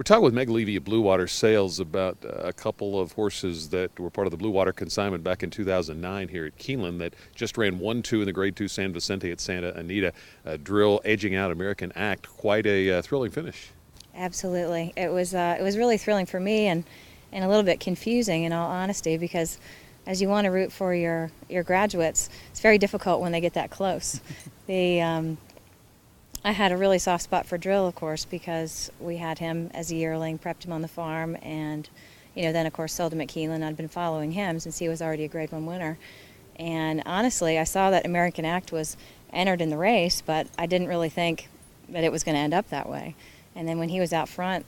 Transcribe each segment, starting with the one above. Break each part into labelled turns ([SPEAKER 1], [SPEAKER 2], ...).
[SPEAKER 1] We're talking with Meg Levy of Bluewater Sales about a couple of horses that were part of the Bluewater consignment back in 2009 here at Keeneland that just ran 1-2 in the Grade 2 San Vicente at Santa Anita. Drill edging out American Act. Quite a thrilling finish.
[SPEAKER 2] Absolutely. It was really thrilling for me and a little bit confusing, in all honesty, because as you want to root for your graduates, it's very difficult when they get that close. I had a really soft spot for Drill, of course, because we had him as a yearling, prepped him on the farm, and then of course sold him at Keeneland. I'd been following him since he was already a Grade 1 winner. And honestly, I saw that American Act was entered in the race, but I didn't really think that it was going to end up that way. And then when he was out front,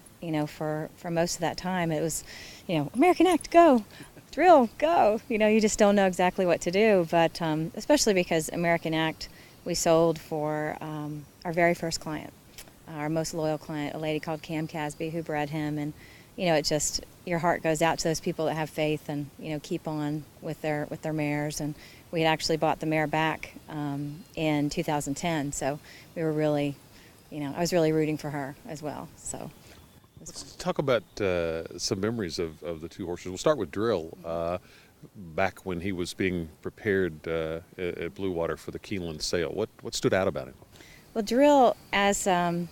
[SPEAKER 2] for most of that time, it was, American Act, go, Drill, go. You just don't know exactly what to do. But especially because American Act we sold for our very first client, our most loyal client, a lady called Cam Casby, who bred him. And it just, your heart goes out to those people that have faith and keep on with their mares. And we had actually bought the mare back in 2010, so we were really, I was really rooting for her as well. So
[SPEAKER 1] let's talk about some memories of the two horses. We'll start with Drill. Back when he was being prepared at Bluewater for the Keeneland sale, what stood out about him?
[SPEAKER 2] Well, Drill as a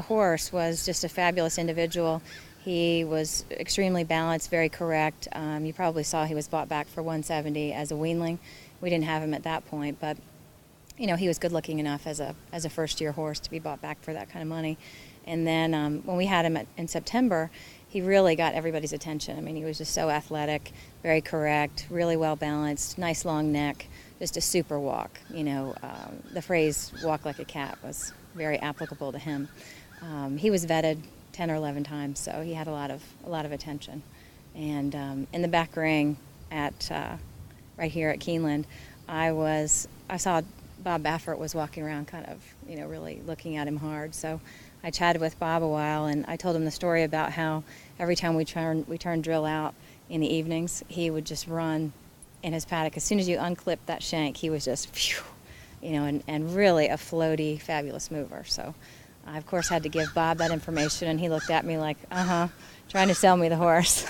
[SPEAKER 2] horse was just a fabulous individual. He was extremely balanced, very correct. You probably saw he was bought back for 170 as a weanling. We didn't have him at that point, but he was good looking enough as a first-year horse to be bought back for that kind of money. And then when we had him in September, he really got everybody's attention. I mean, he was just so athletic, very correct, really well balanced, nice long neck, just a super walk. The phrase "walk like a cat" was very applicable to him. He was vetted 10 or 11 times, so he had a lot of attention. And in the back ring at right here at Keeneland, I saw Bob Baffert was walking around, kind of really looking at him hard. So I chatted with Bob a while, and I told him the story about how every time we turned Drill out in the evenings, he would just run in his paddock. As soon as you unclipped that shank, he was just, phew, and really a floaty, fabulous mover. So I, of course, had to give Bob that information, and he looked at me like, trying to sell me the horse.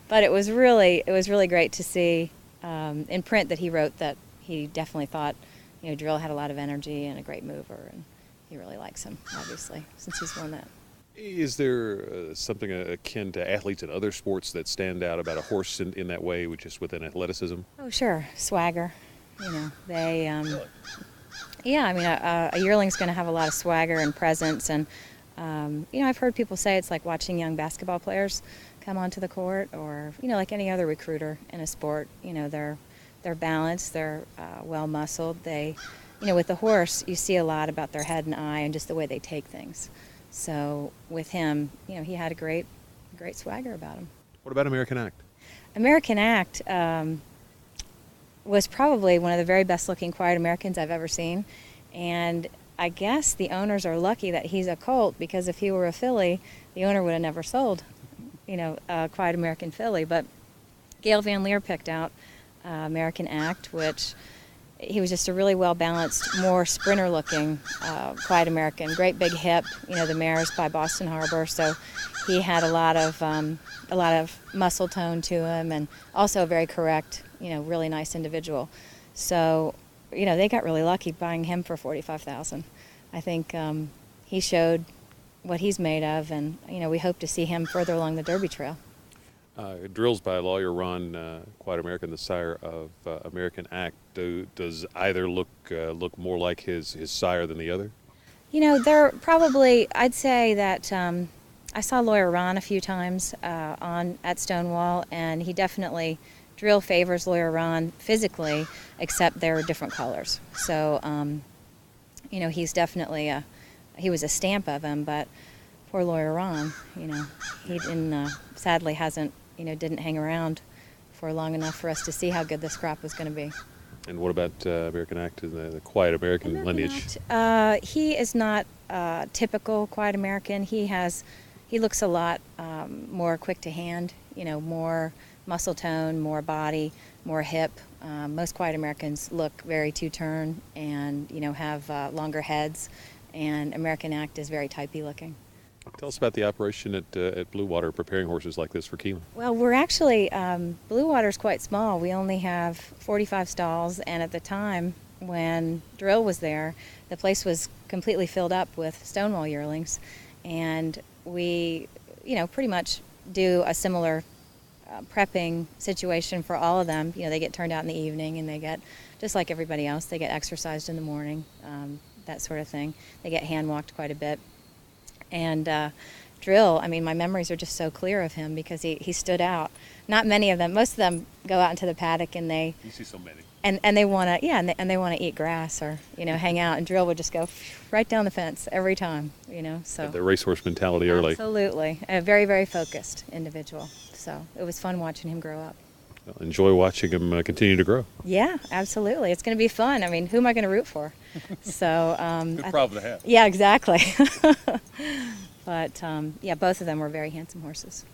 [SPEAKER 2] But it was really great to see in print that he wrote that he definitely thought, Drill had a lot of energy and a great mover, and he really likes him, obviously, since he's won that.
[SPEAKER 1] Is there something akin to athletes in other sports that stand out about a horse in that way, just with an athleticism?
[SPEAKER 2] Oh, sure. Swagger. They, a yearling's going to have a lot of swagger and presence. And, I've heard people say it's like watching young basketball players come onto the court, or, like any other recruiter in a sport. They're balanced, they're well-muscled. They, with the horse, you see a lot about their head and eye and just the way they take things. So with him, he had a great swagger about him.
[SPEAKER 1] What about American Act?
[SPEAKER 2] American Act was probably one of the very best-looking Quiet Americans I've ever seen. And I guess the owners are lucky that he's a colt, because if he were a filly, the owner would have never sold, a Quiet American filly. But Gail Van Leer picked out American Act, which he was just a really well-balanced, more sprinter-looking Quiet American. Great big hip. The mare's by Boston Harbor, so he had a lot of muscle tone to him, and also a very correct, really nice individual. So, they got really lucky buying him for $45,000. I think he showed what he's made of, and we hope to see him further along the Derby Trail.
[SPEAKER 1] Drills by lawyer Ron, Quiet American, the sire of American Act. Does either look more like his sire than the other?
[SPEAKER 2] They're probably, I'd say that I saw lawyer Ron a few times at Stonewall, and he definitely, Drill favors lawyer Ron physically, except they're different colors. So, he's definitely he was a stamp of him, but poor lawyer Ron, he sadly didn't hang around for long enough for us to see how good this crop was going to be.
[SPEAKER 1] And what about American Act and the Quiet American lineage?
[SPEAKER 2] He is not typical Quiet American. He looks a lot more quick to hand, more muscle tone, more body, more hip. Most Quiet Americans look very two-turn and, have longer heads, and American Act is very typey looking.
[SPEAKER 1] Tell us about the operation at Bluewater, preparing horses like this for Keeneland.
[SPEAKER 2] Well, we're actually, Bluewater's quite small. We only have 45 stalls, and at the time when Drill was there, the place was completely filled up with Stonewall yearlings, and we, pretty much do a similar prepping situation for all of them. They get turned out in the evening, and they get, just like everybody else, they get exercised in the morning, that sort of thing. They get hand walked quite a bit. And Drill, my memories are just so clear of him because he stood out. Not many of them, most of them go out into the paddock and they...
[SPEAKER 1] You see so many.
[SPEAKER 2] And they want to, and they want to eat grass or, hang out. And Drill would just go right down the fence every time, so...
[SPEAKER 1] The racehorse mentality early.
[SPEAKER 2] Absolutely. A very, very focused individual. So it was fun watching him grow up.
[SPEAKER 1] Well, enjoy watching him continue to grow.
[SPEAKER 2] Yeah, absolutely. It's going to be fun. Who am I going to root for? So
[SPEAKER 1] good problem to have.
[SPEAKER 2] Yeah, exactly. But both of them were very handsome horses.